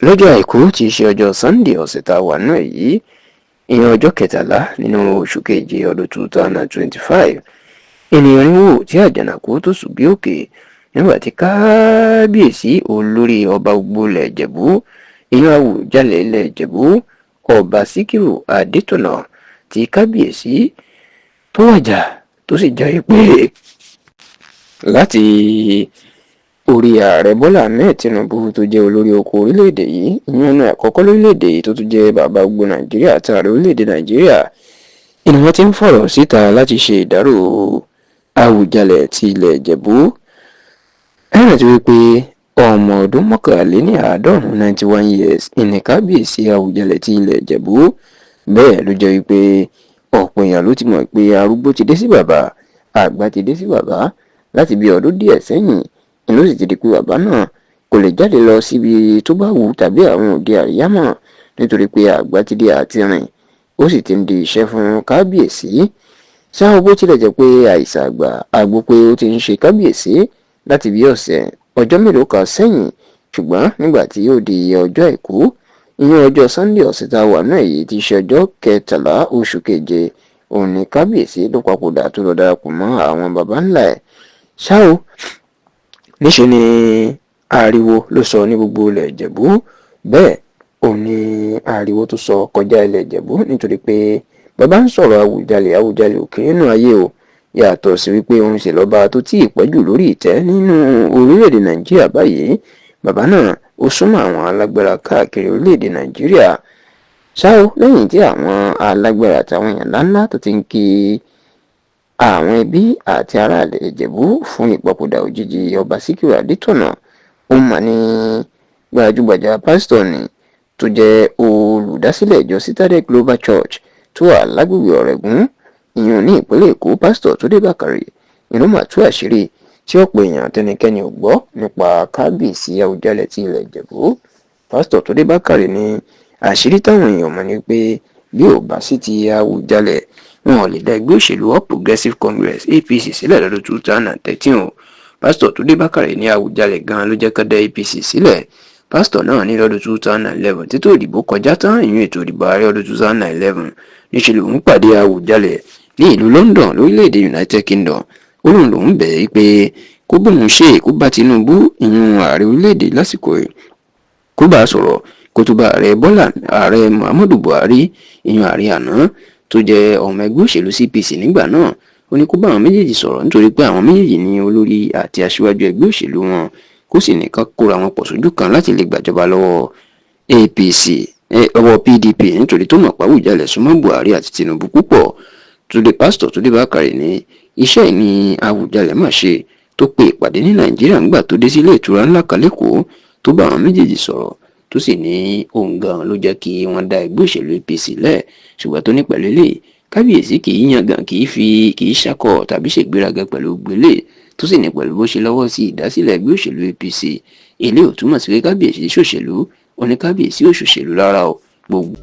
lọ́jọ́ àìkú tí í ṣe ọjọ́ Sunday ọ̀sẹ̀ tá a wà náà yìí ìyẹn ọjọ́ kẹtàlá nínú oṣù keje ọdún 2025 ènìyàn níwò tí àjànàkú tó sùn bí òkè nígbà tí kábíyèsí olórí ọba gbogbo ilẹ̀ Ìjẹ̀bú ìyẹn Àwùjalẹ̀ ilẹ̀ Ìjẹ̀bú ọba Síkírù Adétọ̀nà tí kábíyèsí tó wàjà tó sì jẹ́ pé láti orí ààrẹ Bọ́lá Ahmed Tinubu tó jẹ́ olórí oko orílẹ̀-èdè yìí ìyẹn ọ̀nà àkọ́kọ́ lórílẹ̀-èdè yìí tó tún jẹ́ bàbá gbogbo Nàìjíríà àti ààrẹ orílẹ̀-èdè Nàìjíríà ni wọ́n ti ń fọ̀rọ̀ síta láti ṣe ìdárò Àwùjalẹ̀ ti ilẹ̀ Ìjẹ̀bú. ẹ̀rọ ti wí pé ọmọ ọdún mọ́kànléníàádọ́rùn-ún 91 years ìní kábíyèsí Àwùjalẹ̀ ti ilẹ̀ Ìjẹ̀bú. bẹ́ẹ̀ ló jẹ́ wípé ọ̀pọ̀ èèyàn ló ti mọ̀ pé arúgbó ti dé sí bàbá àgbà ti dé sí bàbá láti bí ọdún díẹ̀ sẹ́yìn ló sì ti di pé bàbá náà kò lè jáde lọ síbi tó bá wù tàbí àwọn òde àríyá mọ́ nítorí pé àgbà ti dé àti rìn ó sì ti ń di iṣẹ́ fún kábíyèsí. ṣáà bó tilẹ̀ jẹ́ pé àìsàn àgbà àgbo pé ó ti ń ṣe kábíyèsí láti bí ọjọ́ mélòó kan sẹ́yìn, ṣùgbọ́n nígbà tí yóò di ọjọ́ àìkú ìyẹn ọjọ́ Sunday ọ̀sẹ̀ tá a wà náà yìí ti ṣe ọjọ́ kẹtàlá oṣù keje òun ni kábíyèsí ló papòdà tó lọ darapọ̀ mọ́ àwọn baba ńlá ẹ̀. ṣáà níṣẹ́ ni ariwo ló sọ ní gbogbo ilẹ̀ Ìjẹ̀bú. bẹ́ẹ̀ òun ni ariwo tó sọ kọjá ilẹ̀ Ìjẹ̀bú nítorí pé bàbá ń sọ̀rọ̀ Àwùjalẹ̀ òkè nínú ayé o, yàtọ̀ sí wípé òun sì lọ́ba tó tí ì pẹ́jù lórí ìtẹ́ nínú orílẹ̀-èdè Nàìjíríà báyìí. bàbá náà ó súnmọ́ àwọn alágbára káàkiri orílẹ̀-èdè Nàìjíríà. ṣáò lẹ́yìn tí àwọn alágbára àtàwọn èèyàn ńláńlá tó ti ń kí àwọn ẹbí àti ará ilẹ̀ Ìjẹ̀bú fún ìpapòdà òjijì ọba Síkírù Adétọ̀nà, ó mà ní gbajúgbajà pásítọ̀ ni tó jẹ́ olùdásílẹ̀ ìjọ Citadel Global Church tó wà lágbègbè Ọ̀rẹ́gùn ìyẹn ní ìpínlẹ̀ Èkó, pásítọ̀ Túndé Bákàrè inú mà tú àṣírí tí ọ̀pọ̀ èèyàn tẹnikẹ́ni ò gbọ́ nípa kábíyèsí Àwùjalẹ̀ ti ilẹ̀ Ìjẹ̀bú. pásítọ̀ Túndé Bákàrè ní àṣírí táwọn èèyàn mọ̀ ni pé bí ò bá sí ti Àwùjalẹ̀ wọn ò lè dá ẹgbẹ́ òṣèlú All Progressives Congress APC sílẹ̀ lọ́dún 2013 o. pásítọ̀ Túndé Bákàrè ní Àwùjalẹ̀ gan ló jẹ́ ká dá APC sílẹ̀. pásítọ̀ náà ní lọ́dún 2011 títí òdìbò kọjá tán ìyún ètò ìdìbò ààrẹ ọdún 2011 níṣẹ́ lòun pàdé Àwùjalẹ̀ ní ìlú London lórílẹ̀‐èdè United Kingdom. ó lóun lòun bẹ̀ẹ́ pé kó bóun ṣe kó bá Tinubu ìyún ààrẹ orílẹ̀‐èdè lásìkò ẹ̀ kó bá a sọ̀rọ̀ kó tó bá ààrẹ Muhammadu Buhari ìyún ààrẹ àná tó jẹ́ ọmọ ẹgbẹ́ òṣèlú CPC nígbà náà. ó ní kó bá àwọn méjèèjì sọ̀rọ̀ nítorí pé àwọn méjèèjì ní olórí àti aṣíwájú ẹgbẹ́ òṣèlú wọn, kó sì nìkan kóra wọn pọ̀ sójú kan láti lè gbàjọba lọ́wọ́ PDP nítorí tó mọ̀ pé Àwùjalẹ̀ súnmọ́ Buhari àti Tinubu púpọ̀. pásítọ̀ Túndé Bákàrè ní iṣẹ́ ní Àwùjalẹ̀ máa ṣe tó pe ìpàdé ní Nàìjíríà ńgbà tó dé sí ilé ìtura ńlá kan lẹ́kọ̀ọ́ tó bá àwọn méjèèjì sọ̀rọ̀ tó sì ní òun gan ló jẹ́ kí wọ́n dá ẹgbẹ́ òṣèlú APC lẹ̀, ṣùgbọ́n tó ní pẹ̀lú eléyìí kábíyèsí kì í yangàn kì í ṣakọ tàbí ṣègbéraga pẹ̀lú gbélé tó sì ní pẹ̀lú bó ṣe lọ́wọ́ sí ìdásílẹ̀ ẹgbẹ́ òṣèlú APC. ilé ò túmọ̀ sí pé kábíyèsí ṣòṣèlú, ó ní kábíyèsí ò ṣòṣèlú rárá o. gbogbo